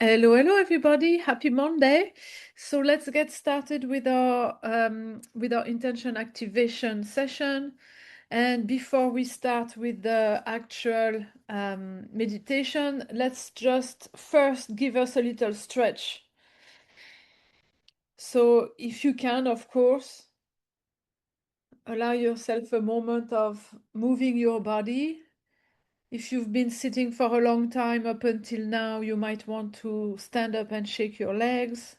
Hello, hello, everybody. Happy Monday. So let's get started with our intention activation session. And before we start with the actual meditation, let's just first give us a little stretch. So if you can, of course, allow yourself a moment of moving your body. If you've been sitting for a long time up until now, you might want to stand up and shake your legs.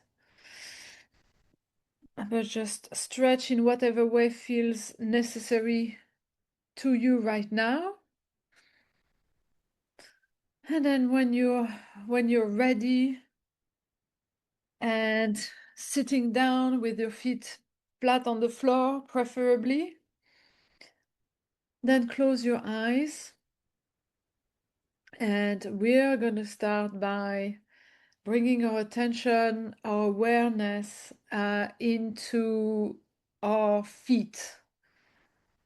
But just stretch in whatever way feels necessary to you right now. And then when you're ready and sitting down with your feet flat on the floor, preferably, then close your eyes. And we're going to start by bringing our attention, our awareness into our feet.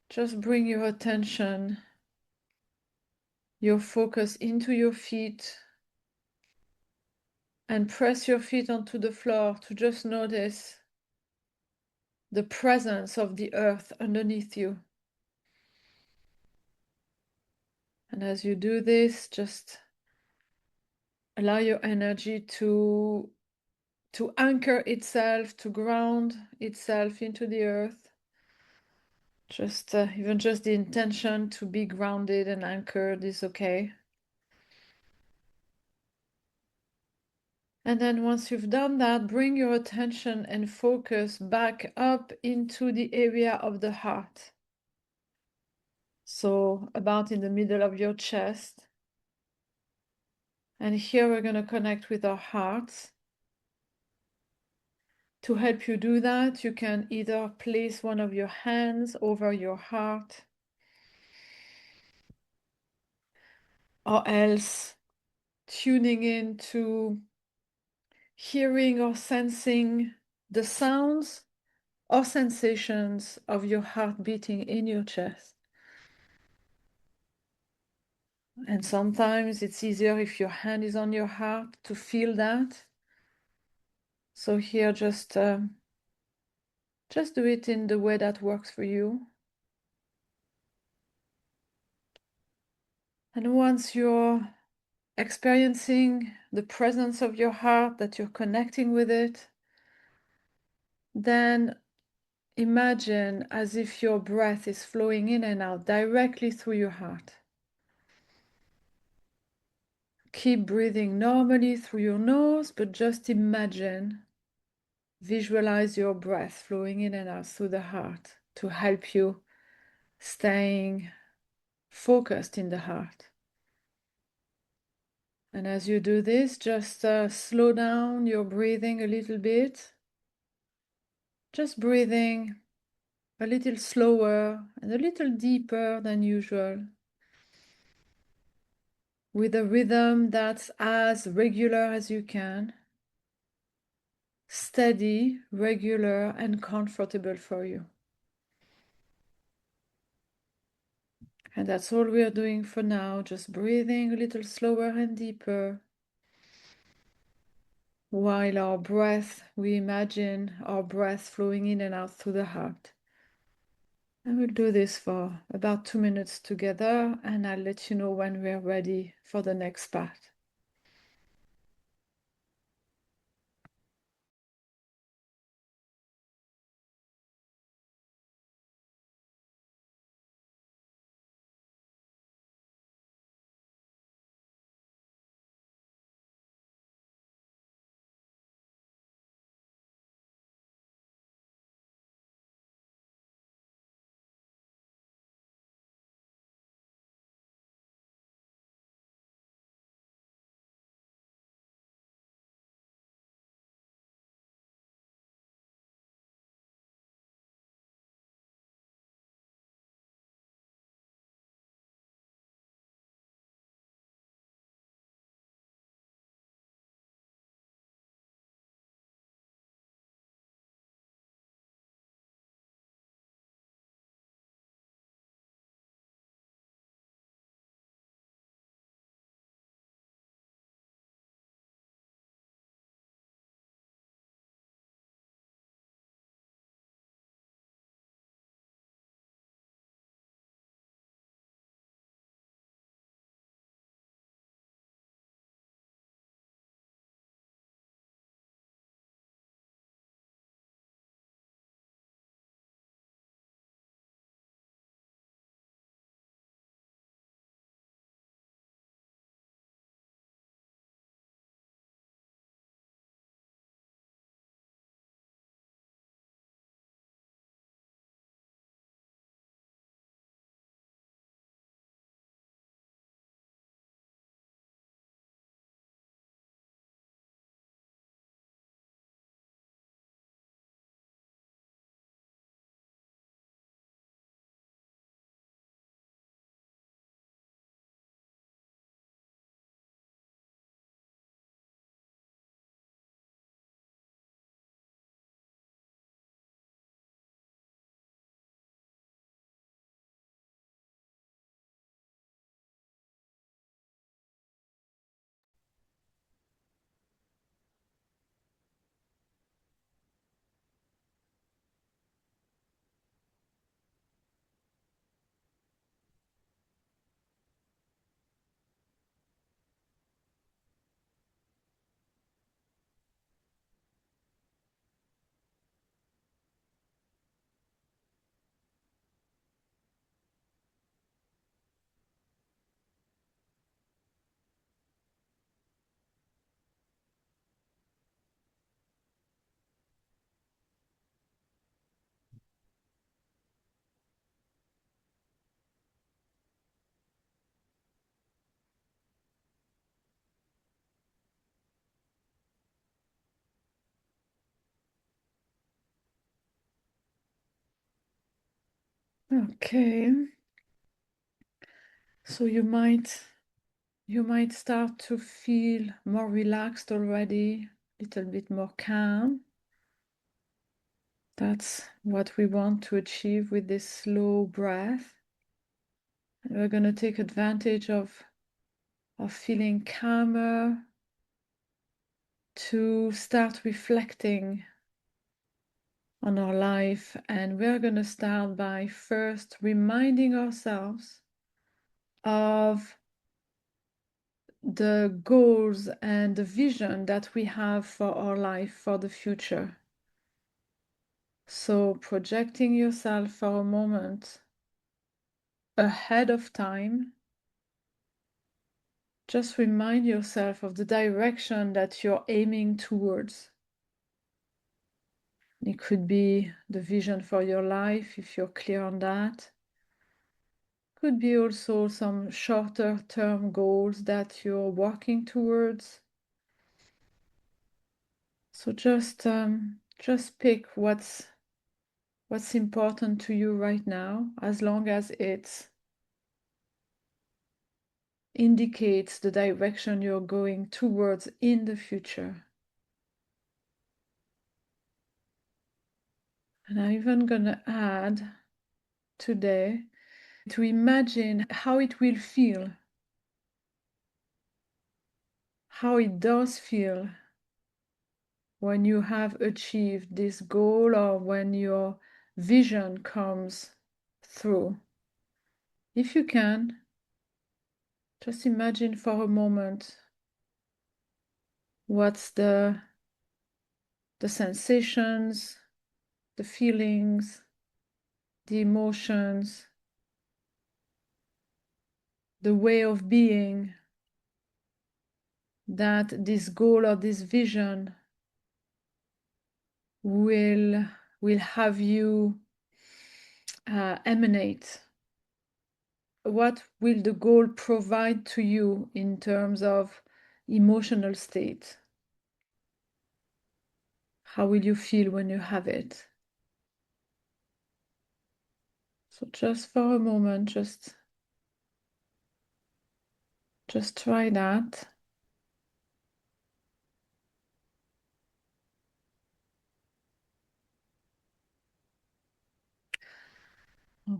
Just bring your attention, your focus into your feet, and press your feet onto the floor to just notice the presence of the earth underneath you. And as you do this, just allow your energy to anchor itself, to ground itself into the earth. Just even just the intention to be grounded and anchored is okay. And then once you've done that, bring your attention and focus back up into the area of the heart. So about in the middle of your chest. And here we're going to connect with our hearts. To help you do that, you can either place one of your hands over your heart, or else tuning in to hearing or sensing the sounds or sensations of your heart beating in your chest. And sometimes it's easier if your hand is on your heart to feel that. So here, just do it in the way that works for you. And once you're experiencing the presence of your heart, that you're connecting with it, then imagine as if your breath is flowing in and out directly through your heart. Keep breathing normally through your nose, but just imagine, visualize your breath flowing in and out through the heart to help you staying focused in the heart. And as you do this, just slow down your breathing a little bit. Just breathing a little slower and a little deeper than usual, with a rhythm that's as regular as you can, steady, regular, and comfortable for you. And that's all we are doing for now, just breathing a little slower and deeper, while our breath, we imagine our breath flowing in and out through the heart. And we'll do this for about 2 minutes together, and I'll let you know when we're ready for the next part. Okay. So you might start to feel more relaxed already, a little bit more calm. That's what we want to achieve with this slow breath. And we're going to take advantage of feeling calmer to start reflecting on our life. And we're going to start by first reminding ourselves of the goals and the vision that we have for our life, for the future. So projecting yourself for a moment ahead of time, just remind yourself of the direction that you're aiming towards. It could be the vision for your life, if you're clear on that. Could be also some shorter term goals that you're working towards. So just pick what's important to you right now, as long as it indicates the direction you're going towards in the future. And I'm even gonna add today to imagine how it will feel, how it does feel when you have achieved this goal or when your vision comes through. If you can, just imagine for a moment what's the sensations, the feelings, the emotions, the way of being that this goal or this vision will have you emanate. What will the goal provide to you in terms of emotional state? How will you feel when you have it? So just for a moment, just try that.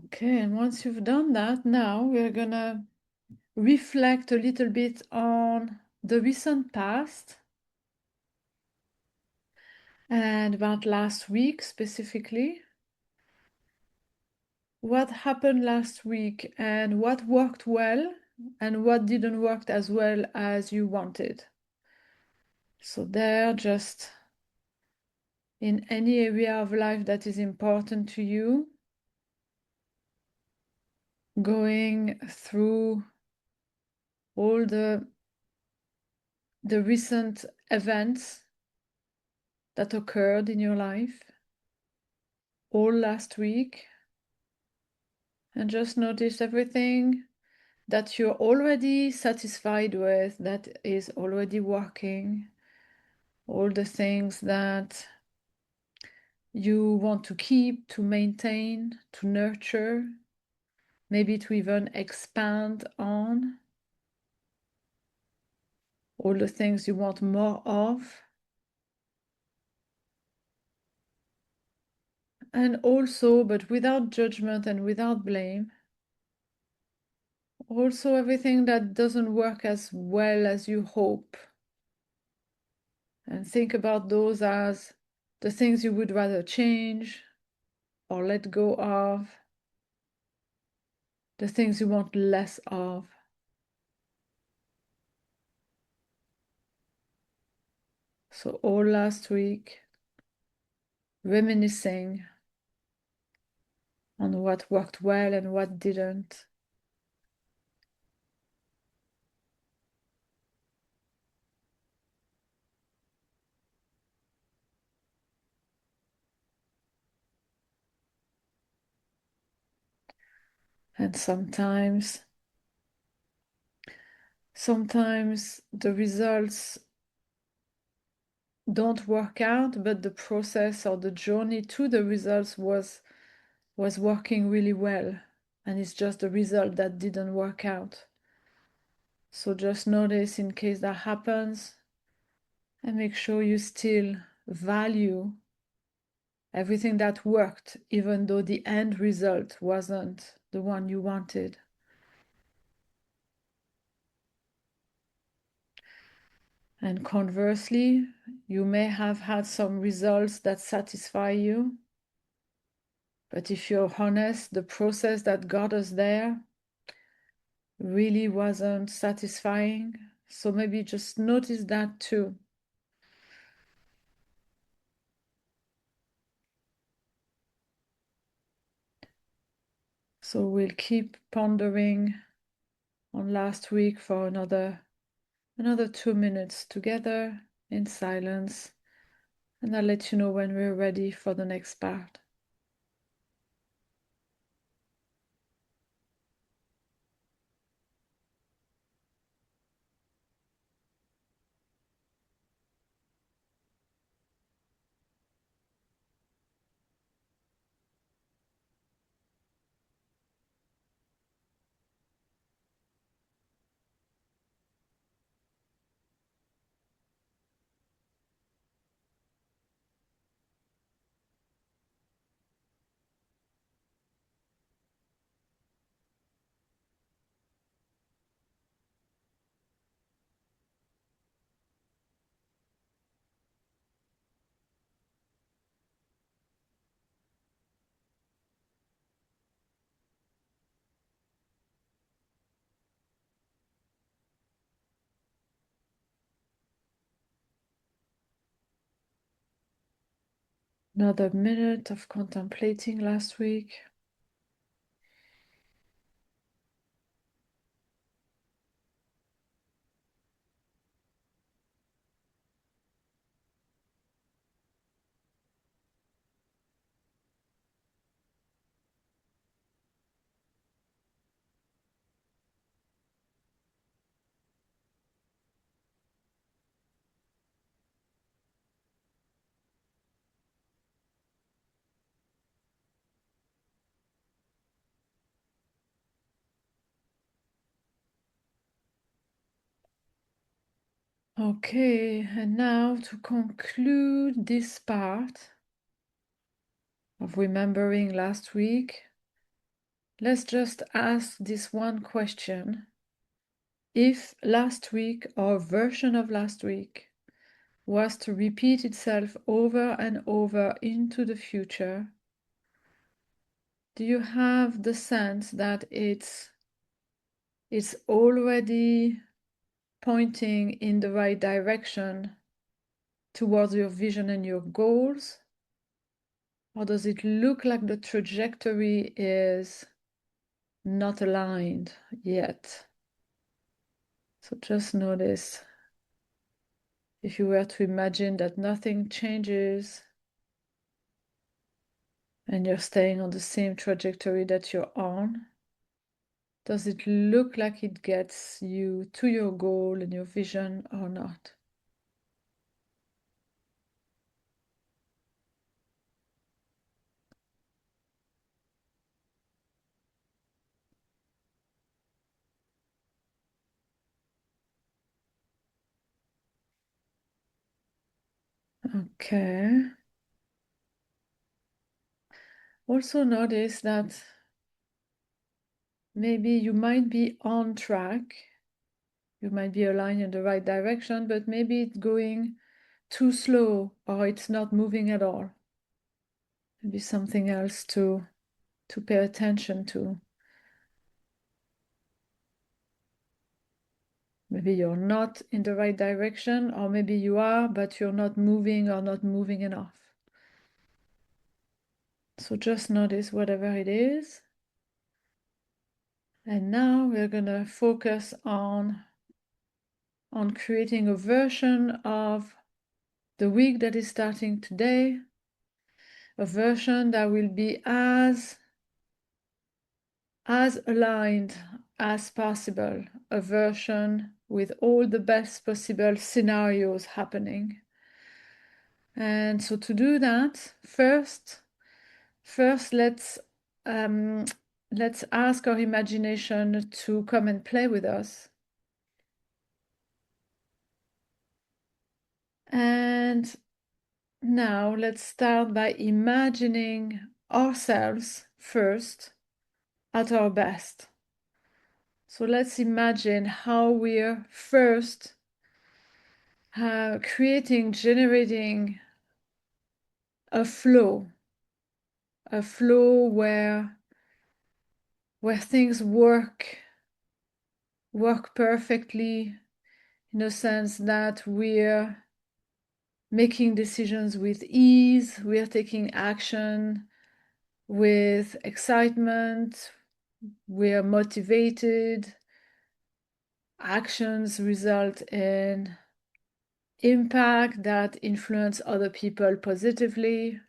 Okay, and once you've done that, now we're gonna reflect a little bit on the recent past and about last week specifically. What happened last week and what worked well and what didn't work as well as you wanted. So there, just in any area of life that is important to you, going through all the recent events that occurred in your life all last week, and just notice everything that you're already satisfied with, that is already working, all the things that you want to keep, to maintain, to nurture, maybe to even expand on, all the things you want more of. And also, but without judgment and without blame, also everything that doesn't work as well as you hope. And think about those as the things you would rather change or let go of, the things you want less of. So all last week, reminiscing on what worked well and what didn't. And sometimes the results don't work out, but the process or the journey to the results was was working really well, and it's just the result that didn't work out. So just notice in case that happens, and make sure you still value everything that worked, even though the end result wasn't the one you wanted. And conversely, you may have had some results that satisfy you, but if you're honest, the process that got us there really wasn't satisfying. So maybe just notice that too. So we'll keep pondering on last week for another 2 minutes together in silence, and I'll let you know when we're ready for the next part. Another minute of contemplating last week. Okay, and now to conclude this part of remembering last week, let's just ask this one question. If last week or version of last week was to repeat itself over and over into the future, do you have the sense that it's already pointing in the right direction towards your vision and your goals? Or does it look like the trajectory is not aligned yet? So just notice, if you were to imagine that nothing changes and you're staying on the same trajectory that you're on, does it look like it gets you to your goal and your vision or not? Okay. Also notice that maybe you might be on track, you might be aligned in the right direction, but maybe it's going too slow or it's not moving at all. Maybe something else to pay attention to. Maybe you're not in the right direction, or maybe you are, but you're not moving or not moving enough. So just notice whatever it is. And now we're gonna focus on creating a version of the week that is starting today, a version that will be as aligned as possible, a version with all the best possible scenarios happening. And so to do that, first let's um, let's ask our imagination to come and play with us. And now let's start by imagining ourselves first at our best. So let's imagine how we're first generating a flow where things work perfectly, in a sense that we're making decisions with ease, we're taking action with excitement, we're motivated, actions result in impact that influence other people positively.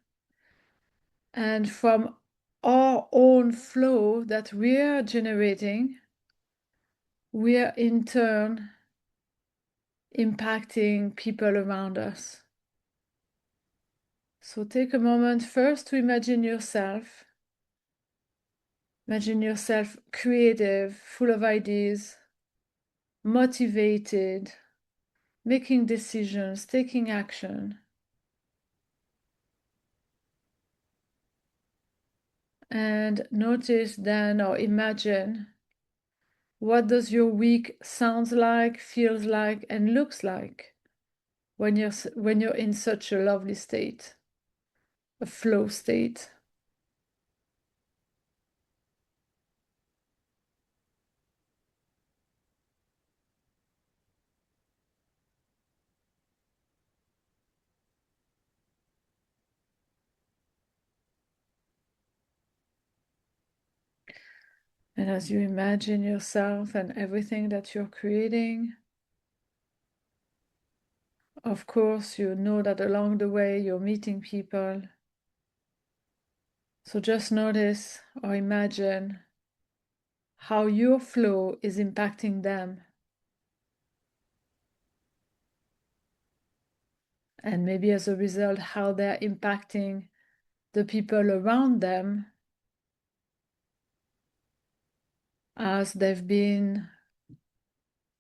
And from our own flow that we're generating, we're in turn impacting people around us. So take a moment first to imagine yourself. Imagine yourself creative, full of ideas, motivated, making decisions, taking action. And notice then, or imagine, what does your week sounds like, feels like, and looks like when you're in such a lovely state, a flow state. And as you imagine yourself and everything that you're creating, of course, you know that along the way you're meeting people. So just notice or imagine how your flow is impacting them. And maybe as a result, how they're impacting the people around them as they've been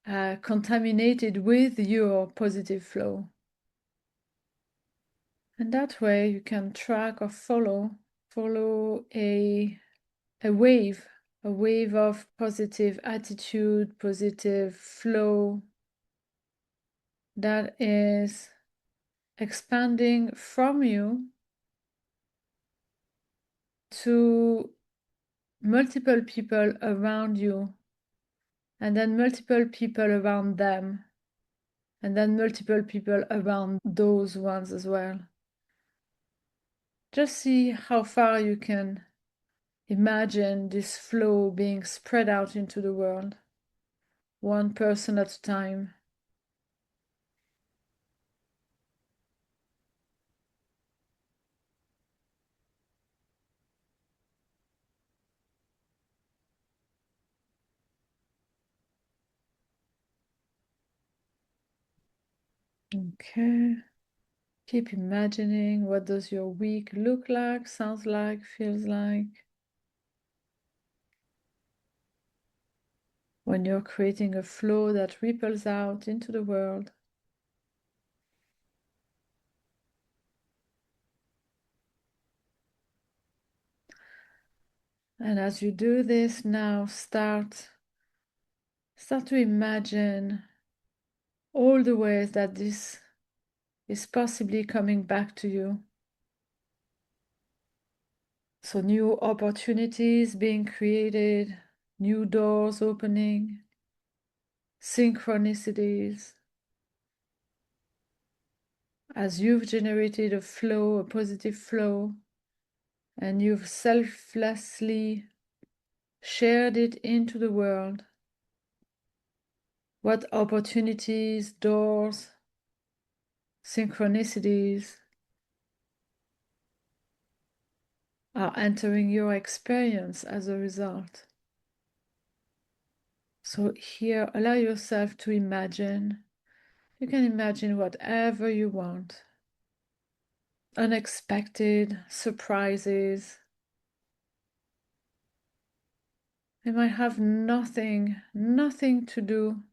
contaminated with your positive flow. And that way you can track or follow a wave, a wave of positive attitude, positive flow that is expanding from you to multiple people around you, and then multiple people around them, and then multiple people around those ones as well. Just see how far you can imagine this flow being spread out into the world, one person at a time. Okay. Keep imagining, what does your week look like, sounds like, feels like when you're creating a flow that ripples out into the world. And as you do this now, start to imagine all the ways that this is possibly coming back to you. So new opportunities being created, new doors opening, synchronicities. As you've generated a flow, a positive flow, and you've selflessly shared it into the world, what opportunities, doors, synchronicities are entering your experience as a result. So here, allow yourself to imagine. You can imagine whatever you want. Unexpected surprises, It might have nothing to do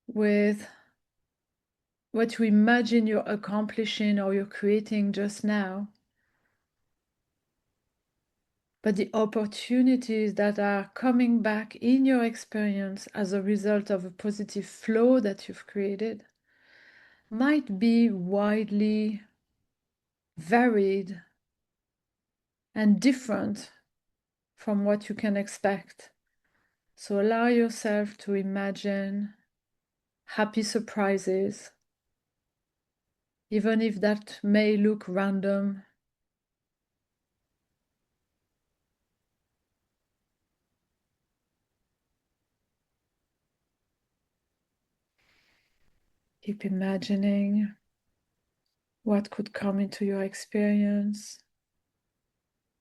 with what you imagine you're accomplishing or you're creating just now, but the opportunities that are coming back in your experience as a result of a positive flow that you've created might be widely varied and different from what you can expect. So allow yourself to imagine happy surprises, even if that may look random. Keep imagining what could come into your experience,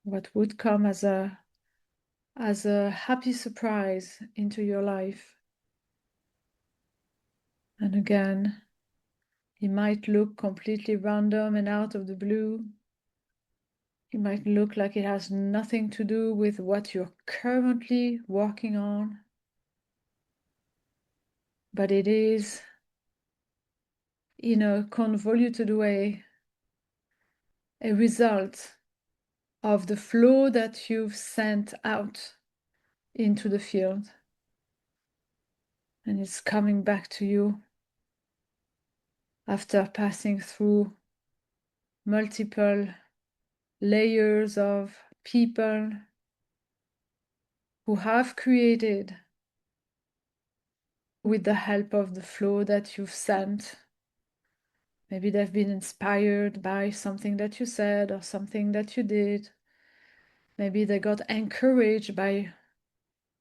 what would come as a happy surprise into your life. And again, it might look completely random and out of the blue. It might look like it has nothing to do with what you're currently working on, but it is, in a convoluted way, a result of the flow that you've sent out into the field. And it's coming back to you after passing through multiple layers of people who have created with the help of the flow that you've sent. Maybe they've been inspired by something that you said or something that you did. Maybe they got encouraged by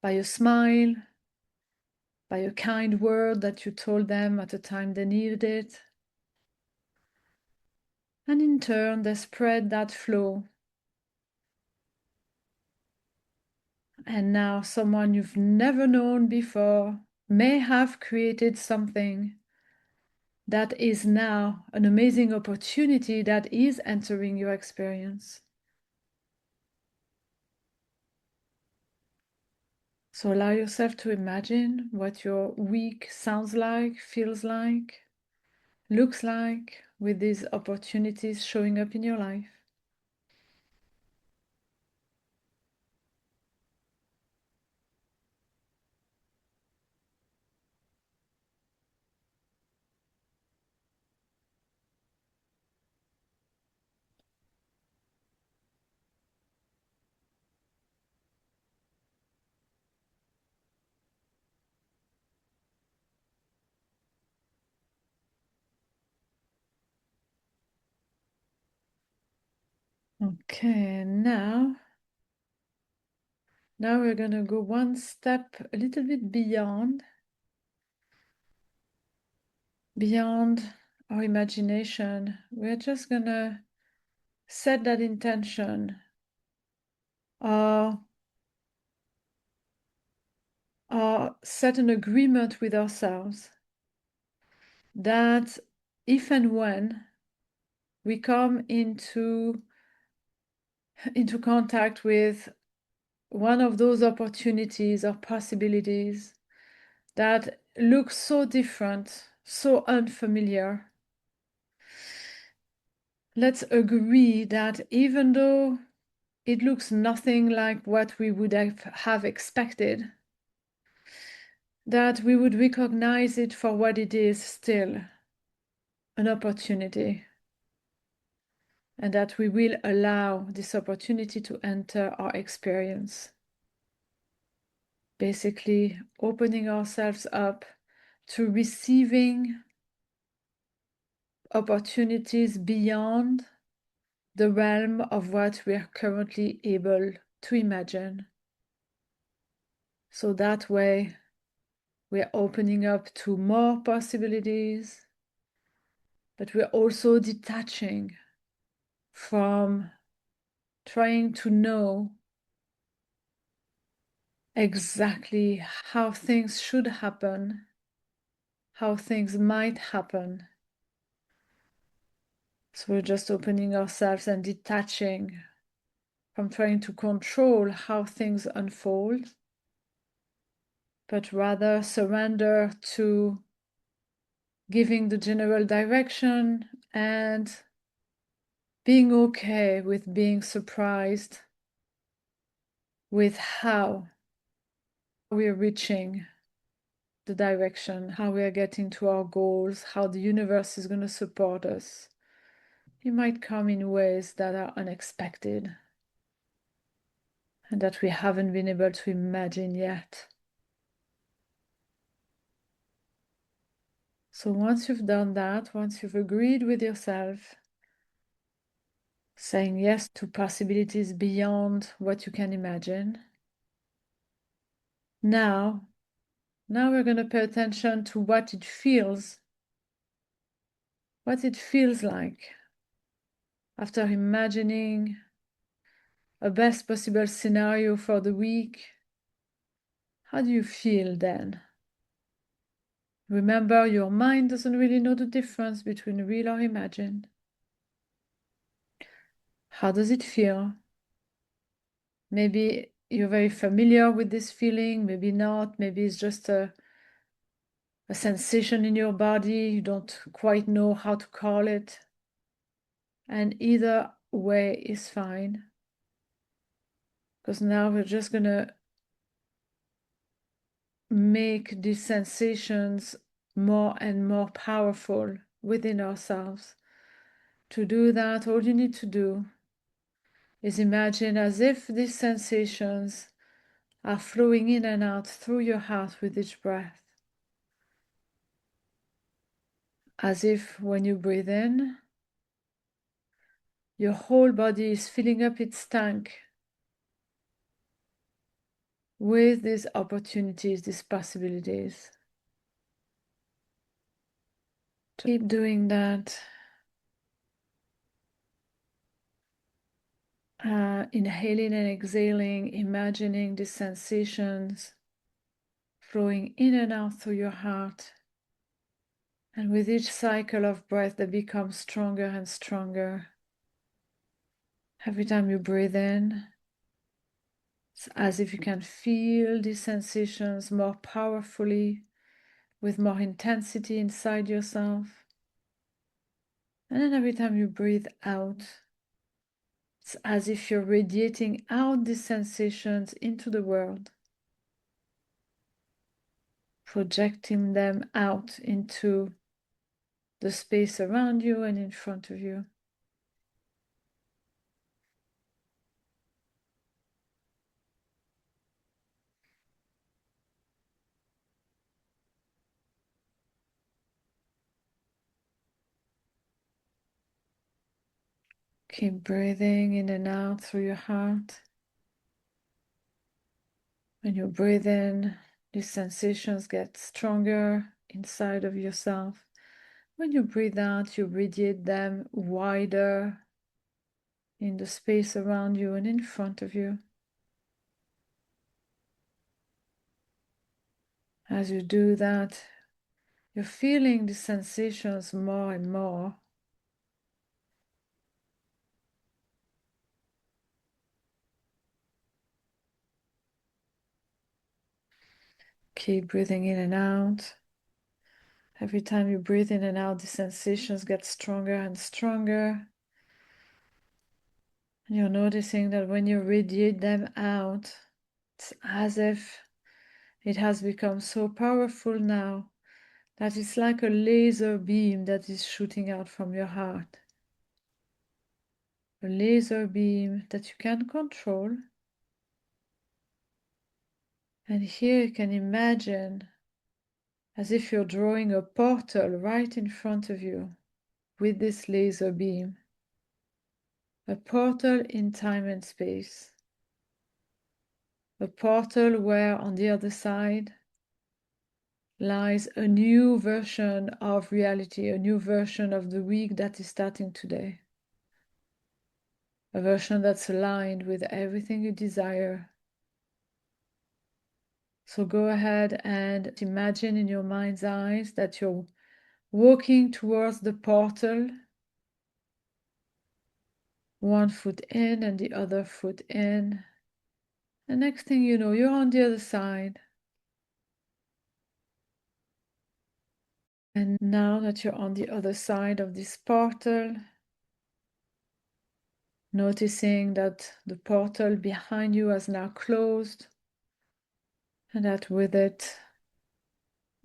a smile, by a kind word that you told them at the time they needed it. And in turn, they spread that flow. And now someone you've never known before may have created something that is now an amazing opportunity that is entering your experience. So allow yourself to imagine what your week sounds like, feels like, looks like with these opportunities showing up in your life. Okay, now we're going to go one step a little bit beyond our imagination. We're just going to set that intention or set an agreement with ourselves that if and when we come into contact with one of those opportunities or possibilities that look so different, so unfamiliar, let's agree that even though it looks nothing like what we would have expected, that we would recognize it for what it is still, an opportunity, and that we will allow this opportunity to enter our experience. Basically, opening ourselves up to receiving opportunities beyond the realm of what we are currently able to imagine. So that way, we are opening up to more possibilities, but we're also detaching from trying to know exactly how things should happen, how things might happen. So we're just opening ourselves and detaching from trying to control how things unfold, but rather surrender to giving the general direction and being okay with being surprised with how we're reaching the direction, how we are getting to our goals, how the universe is going to support us. It might come in ways that are unexpected and that we haven't been able to imagine yet. So once you've done that, once you've agreed with yourself, saying yes to possibilities beyond what you can imagine, now we're going to pay attention to what it feels like after imagining a best possible scenario for the week. How do you feel then? Remember, your mind doesn't really know the difference between real or imagined. How does it feel? Maybe you're very familiar with this feeling, maybe not, maybe it's just a sensation in your body, you don't quite know how to call it. And either way is fine. Because now we're just going to make these sensations more and more powerful within ourselves. To do that, all you need to do is imagine as if these sensations are flowing in and out through your heart with each breath. As if when you breathe in, your whole body is filling up its tank with these opportunities, these possibilities. Keep doing that. Inhaling and exhaling, imagining these sensations flowing in and out through your heart. And with each cycle of breath, they become stronger and stronger. Every time you breathe in, it's as if you can feel these sensations more powerfully, with more intensity inside yourself. And then every time you breathe out, it's as if you're radiating out these sensations into the world, projecting them out into the space around you and in front of you. Keep breathing in and out through your heart. When you breathe in, these sensations get stronger inside of yourself. When you breathe out, you radiate them wider in the space around you and in front of you. As you do that, you're feeling the sensations more and more. Keep breathing in and out. Every time you breathe in and out, the sensations get stronger and stronger. And you're noticing that when you radiate them out, it's as if it has become so powerful now that it's like a laser beam that is shooting out from your heart. A laser beam that you can control. And here you can imagine as if you're drawing a portal right in front of you with this laser beam. A portal in time and space. A portal where on the other side lies a new version of reality, a new version of the week that is starting today. A version that's aligned with everything you desire. So go ahead and imagine in your mind's eyes that you're walking towards the portal, one foot in and the other foot in. The next thing you know, you're on the other side. And now that you're on the other side of this portal, noticing that the portal behind you has now closed, and that with it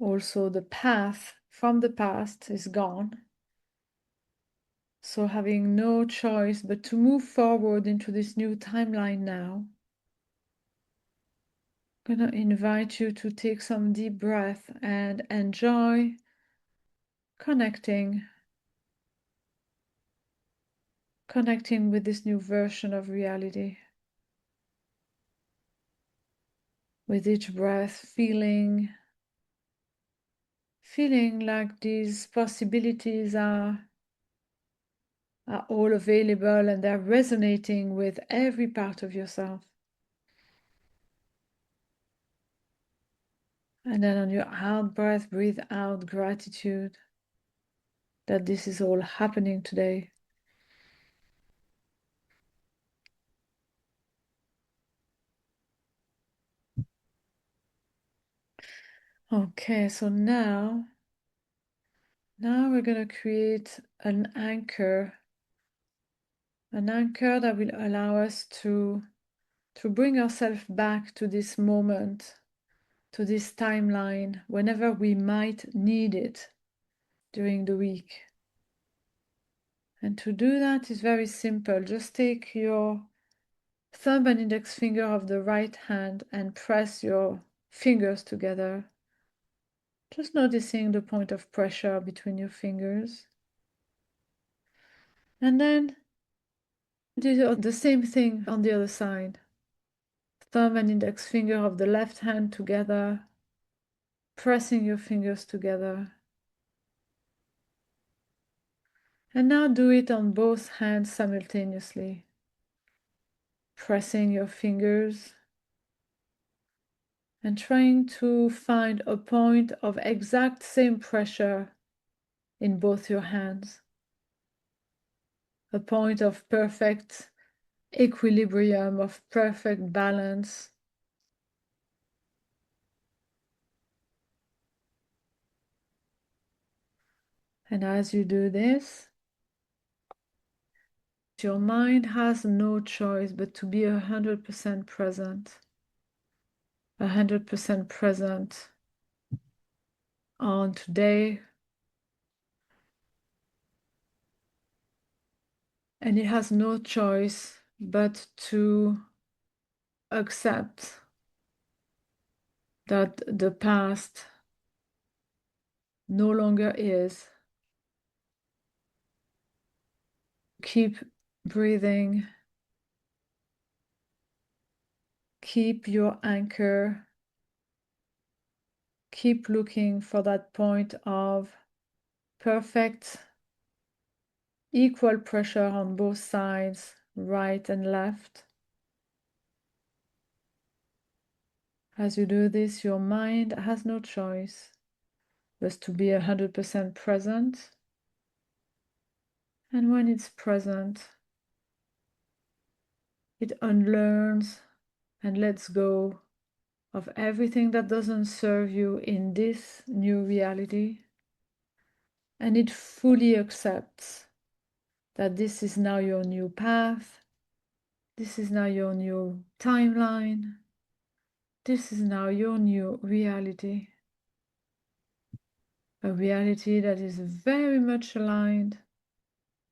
also the path from the past is gone. So having no choice but to move forward into this new timeline now. I'm gonna invite you to take some deep breath and enjoy connecting with this new version of reality. With each breath, feeling like these possibilities are all available and they're resonating with every part of yourself. And then on your out breath, breathe out gratitude that this is all happening today. Okay, so now we're going to create an anchor that will allow us to bring ourselves back to this moment, to this timeline, whenever we might need it during the week. And to do that is very simple. Just take your thumb and index finger of the right hand and press your fingers together. Just noticing the point of pressure between your fingers. And then do the same thing on the other side. Thumb and index finger of the left hand together, pressing your fingers together. And now do it on both hands simultaneously. Pressing your fingers and trying to find a point of exact same pressure in both your hands. A point of perfect equilibrium, of perfect balance. And as you do this, your mind has no choice but to be 100% present. 100% present on today. And it has no choice but to accept that the past no longer is. Keep breathing. Keep your anchor. Keep looking for that point of perfect, equal pressure on both sides, right and left. As you do this, your mind has no choice but to be 100% present. And when it's present, it unlearns and lets go of everything that doesn't serve you in this new reality. And it fully accepts that this is now your new path. This is now your new timeline. This is now your new reality. A reality that is very much aligned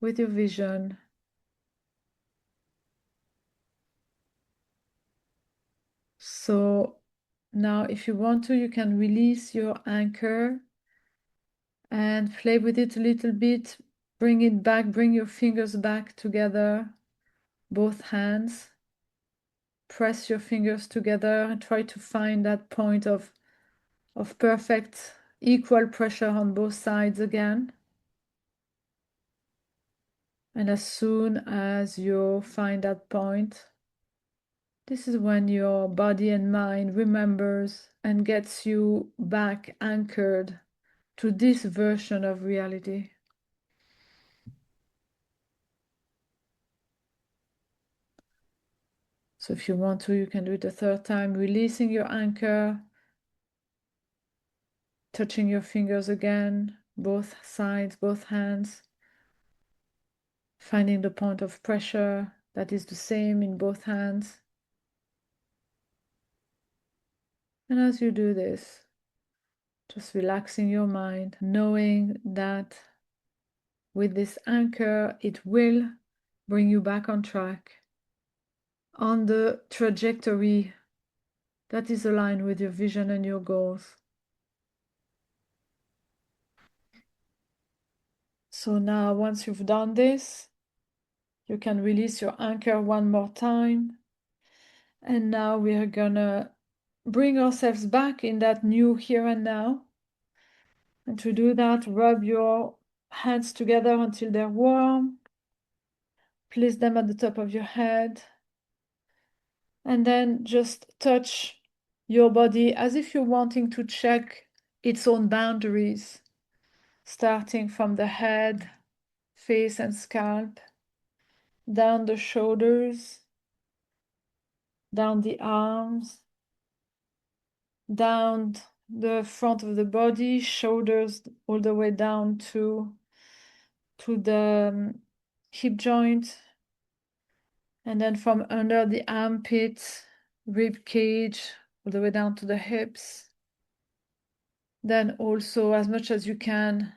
with your vision. So now if you want to, you can release your anchor and play with it a little bit. Bring it back, bring your fingers back together, both hands. Press your fingers together and try to find that point of perfect equal pressure on both sides again. And as soon as you find that point, this is when your body and mind remembers and gets you back anchored to this version of reality. So if you want to, you can do it a third time, releasing your anchor, touching your fingers again, both sides, both hands, finding the point of pressure that is the same in both hands. And as you do this, just relaxing your mind, knowing that with this anchor, it will bring you back on track, on the trajectory that is aligned with your vision and your goals. So now, once you've done this, you can release your anchor one more time. And now we are gonna bring ourselves back in that new here and now. And to do that, rub your hands together until they're warm. Place them at the top of your head. And then just touch your body as if you're wanting to check its own boundaries, starting from the head, face, and scalp, down the shoulders, down the arms, down the front of the body, shoulders all the way down to the hip joint, and then from under the armpit, rib cage, all the way down to the hips. Then also, as much as you can,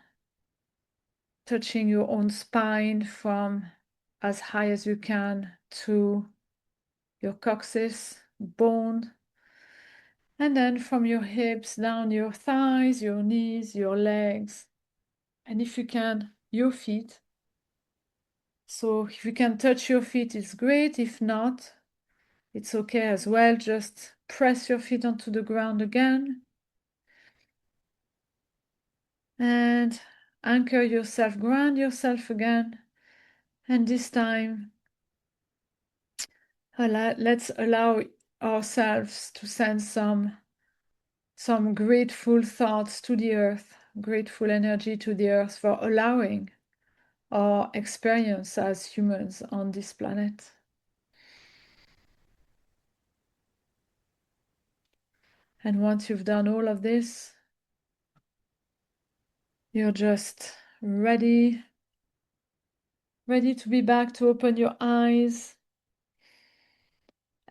touching your own spine from as high as you can to your coccyx bone. And then from your hips down your thighs, your knees, your legs, and if you can, your feet. So if you can touch your feet, it's great. If not, it's okay as well. Just press your feet onto the ground again. And anchor yourself, ground yourself again. And this time, let's allow ourselves to send some grateful thoughts to the earth, grateful energy to the earth for allowing our experience as humans on this planet. And once you've done all of this, you're just ready to be back, to open your eyes.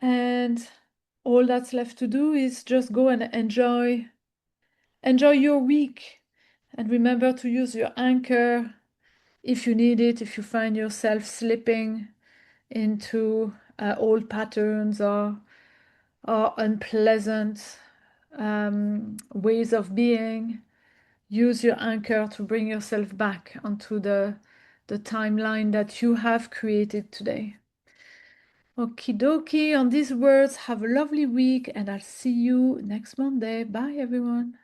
And all that's left to do is just go and enjoy your week. And remember to use your anchor if you need it, if you find yourself slipping into old patterns or unpleasant ways of being. Use your anchor to bring yourself back onto the timeline that you have created today. Okie dokie, on these words, have a lovely week, and I'll see you next Monday. Bye, everyone.